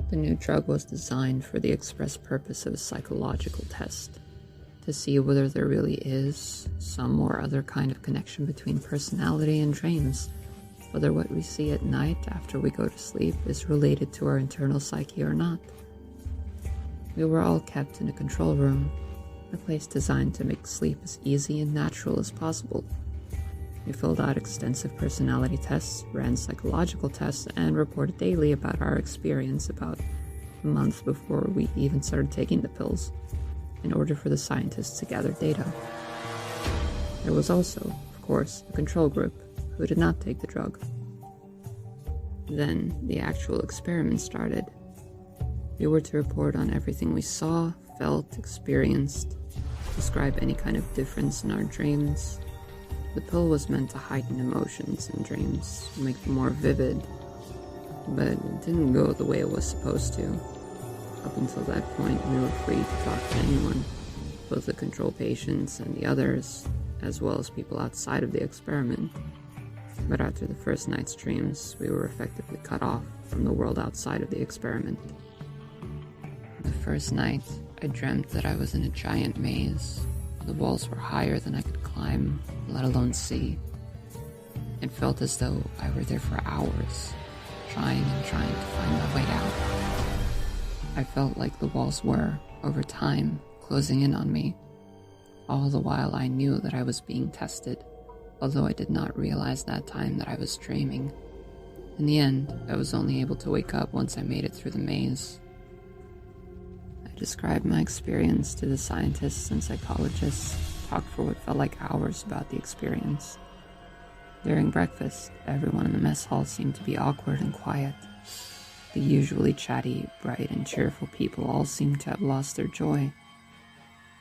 The new drug was designed for the express purpose of a psychological test, to see whether there really is some or other kind of connection between personality and dreams, whether what we see at night after we go to sleep is related to our internal psyche or not. We were all kept in a control room, a place designed to make sleep as easy and natural as possible. We filled out extensive personality tests, ran psychological tests, and reported daily about our experience about a month before we even started taking the pills, in order for the scientists to gather data. There was also, of course, a control group who did not take the drug. Then the actual experiment started. We were to report on everything we saw, felt, experienced, describe any kind of difference in our dreams. The pill was meant to heighten emotions in dreams, make them more vivid, but it didn't go the way it was supposed to. Up until that point, we were free to talk to anyone, both the control patients and the others, as well as people outside of the experiment. But after the first night's dreams, we were effectively cut off from the world outside of the experiment. The first night, I dreamt that I was in a giant maze. The walls were higher than I could climb, let alone see. It felt as though I were there for hours, trying to find my way out. I felt like the walls were, over time, closing in on me. All the while I knew that I was being tested, although I did not realize that time that I was dreaming. In the end, I was only able to wake up once I made it through the maze. I described my experience to the scientists and psychologists, talked for what felt like hours about the experience. During breakfast, everyone in the mess hall seemed to be awkward and quiet. The usually chatty, bright, and cheerful people all seemed to have lost their joy.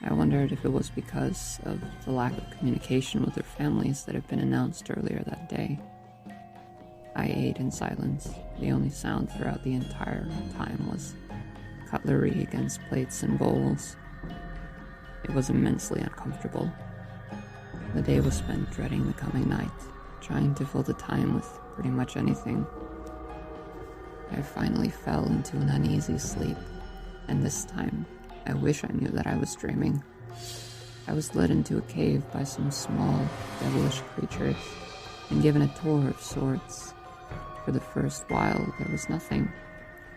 I wondered if it was because of the lack of communication with their families that had been announced earlier that day. I ate in silence. The only sound throughout the entire time was cutlery against plates and bowls. It was immensely uncomfortable. The day was spent dreading the coming night, trying to fill the time with pretty much anything. I finally fell into an uneasy sleep, and this time, I wish I knew that I was dreaming. I was led into a cave by some small, devilish creatures, and given a tour of sorts. For the first while, there was nothing.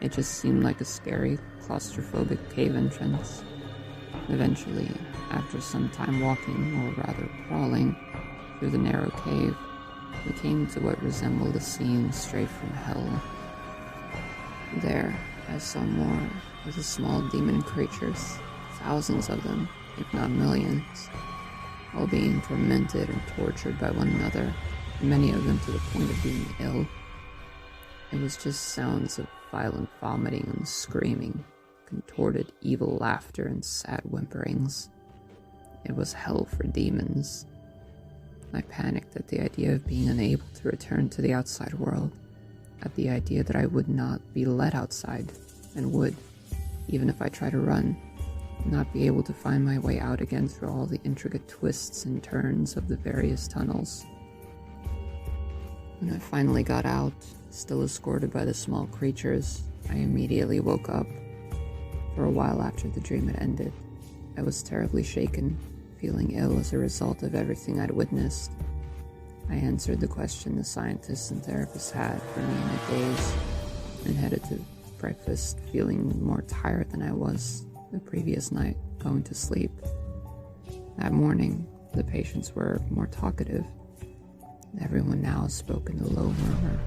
It just seemed like a scary, claustrophobic cave entrance. Eventually, after some time walking, or rather crawling, through the narrow cave, we came to what resembled a scene straight from hell. There, I saw more of the small demon creatures, thousands of them, if not millions, all being tormented and tortured by one another, many of them to the point of being ill. It was just sounds of violent vomiting and screaming, contorted evil laughter and sad whimperings. It was hell for demons. I panicked at the idea of being unable to return to the outside world, at the idea that I would not be let outside, and would, even if I tried to run, not be able to find my way out again through all the intricate twists and turns of the various tunnels. When I finally got out, still escorted by the small creatures, I immediately woke up. For a while after the dream had ended, I was terribly shaken, feeling ill as a result of everything I'd witnessed. I answered the question the scientists and therapists had for me in a daze, and headed to breakfast feeling more tired than I was the previous night, going to sleep. That morning, the patients were more talkative. Everyone now spoke in a low murmur.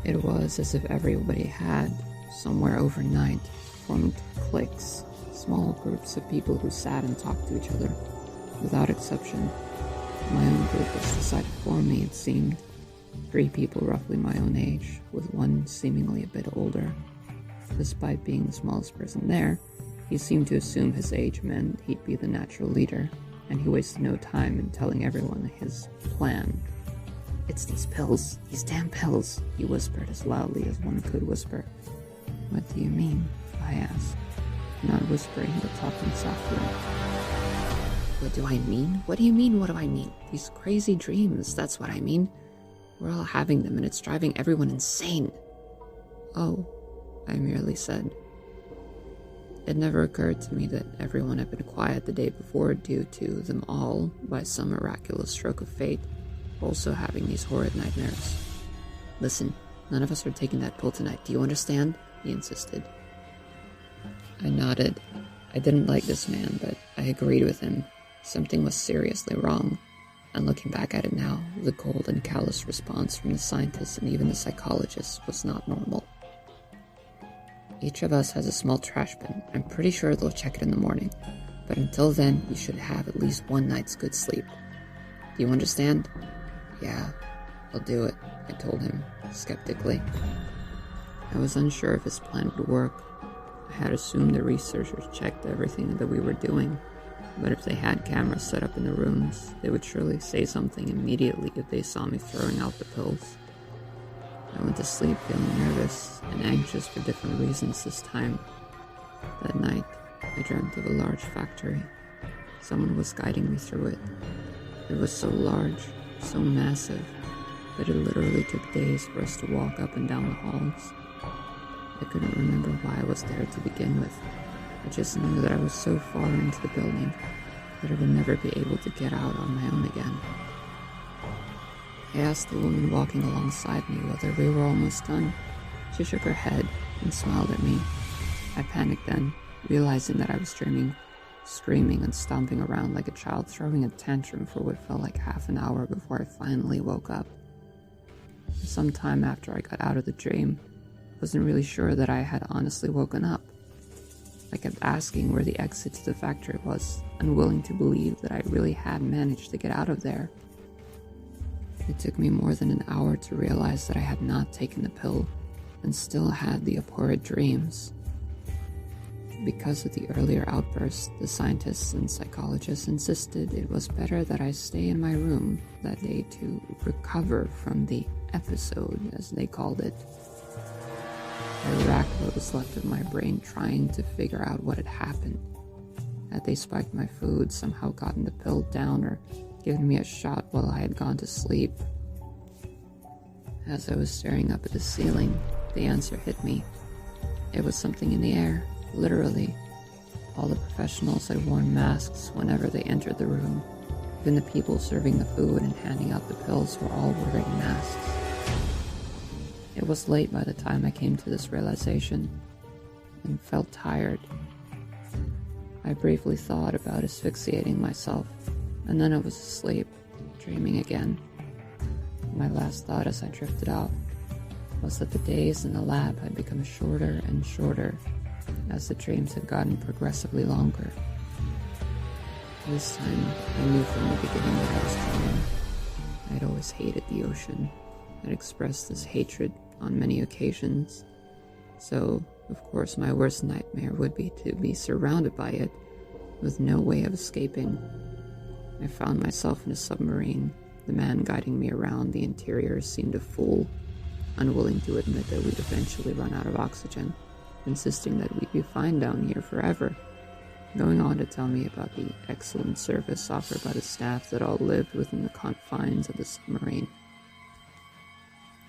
It was as if everybody had, somewhere overnight, formed cliques, small groups of people who sat and talked to each other. Without exception, my own group was decided for me, it seemed. 3 people roughly my own age, with one seemingly a bit older. Despite being the smallest person there, he seemed to assume his age meant he'd be the natural leader, and he wasted no time in telling everyone his plan. "It's these pills, these damn pills," he whispered as loudly as one could whisper. "What do you mean?" I asked, not whispering but talking softly. "What do I mean? What do you mean, what do I mean? These crazy dreams, that's what I mean. We're all having them and it's driving everyone insane." "Oh," I merely said. It never occurred to me that everyone had been quiet the day before due to them all, by some miraculous stroke of fate, also having these horrid nightmares. "Listen, none of us are taking that pill tonight, do you understand?" he insisted. I nodded. I didn't like this man, but I agreed with him. Something was seriously wrong, and looking back at it now, the cold and callous response from the scientists and even the psychologists was not normal. "Each of us has a small trash bin. I'm pretty sure they'll check it in the morning, but until then, you should have at least one night's good sleep. Do you understand?" "Yeah, I'll do it," I told him, skeptically. I was unsure if his plan would work. I had assumed the researchers checked everything that we were doing, but if they had cameras set up in the rooms, they would surely say something immediately if they saw me throwing out the pills. I went to sleep feeling nervous and anxious for different reasons this time. That night, I dreamt of a large factory. Someone was guiding me through it. It was so large, so massive, that it literally took days for us to walk up and down the halls. I couldn't remember why I was there to begin with. I just knew that I was so far into the building that I would never be able to get out on my own again. I asked the woman walking alongside me whether we were almost done. She shook her head and smiled at me. I panicked then, realizing that I was dreaming, screaming and stomping around like a child throwing a tantrum for what felt like half an hour before I finally woke up. Some time after I got out of the dream, I wasn't really sure that I had honestly woken up. I kept asking where the exit to the factory was, unwilling to believe that I really had managed to get out of there. It took me more than an hour to realize that I had not taken the pill and still had the abhorrent dreams. Because of the earlier outbursts, the scientists and psychologists insisted it was better that I stay in my room that day to recover from the episode, as they called it. I racked what was left of my brain trying to figure out what had happened. Had they spiked my food, somehow gotten the pill down, or given me a shot while I had gone to sleep? As I was staring up at the ceiling, the answer hit me. It was something in the air, literally. All the professionals had worn masks whenever they entered the room. Even the people serving the food and handing out the pills were all wearing masks. It was late by the time I came to this realization, and felt tired. I briefly thought about asphyxiating myself, and then I was asleep, dreaming again. My last thought as I drifted off was that the days in the lab had become shorter and shorter as the dreams had gotten progressively longer. This time, I knew from the beginning that I was dreaming. I had always hated the ocean. I'd expressed this hatred on many occasions. So, of course, my worst nightmare would be to be surrounded by it, with no way of escaping. I found myself in a submarine. The man guiding me around the interior seemed a fool, unwilling to admit that we'd eventually run out of oxygen, insisting that we'd be fine down here forever, going on to tell me about the excellent service offered by the staff that all lived within the confines of the submarine.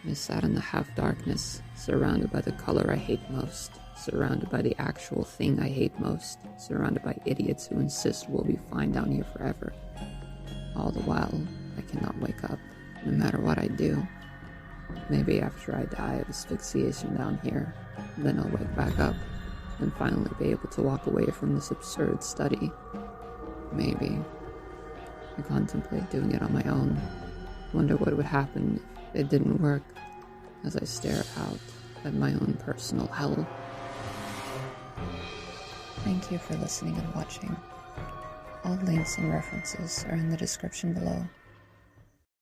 I sat in the half-darkness, surrounded by the color I hate most, surrounded by the actual thing I hate most, surrounded by idiots who insist we'll be fine down here forever. All the while, I cannot wake up, no matter what I do. Maybe after I die of asphyxiation down here, then I'll wake back up, and finally be able to walk away from this absurd study. Maybe. I contemplate doing it on my own. Wonder what would happen if it didn't work, as I stare out at my own personal hell. Thank you for listening and watching. All links and references are in the description below.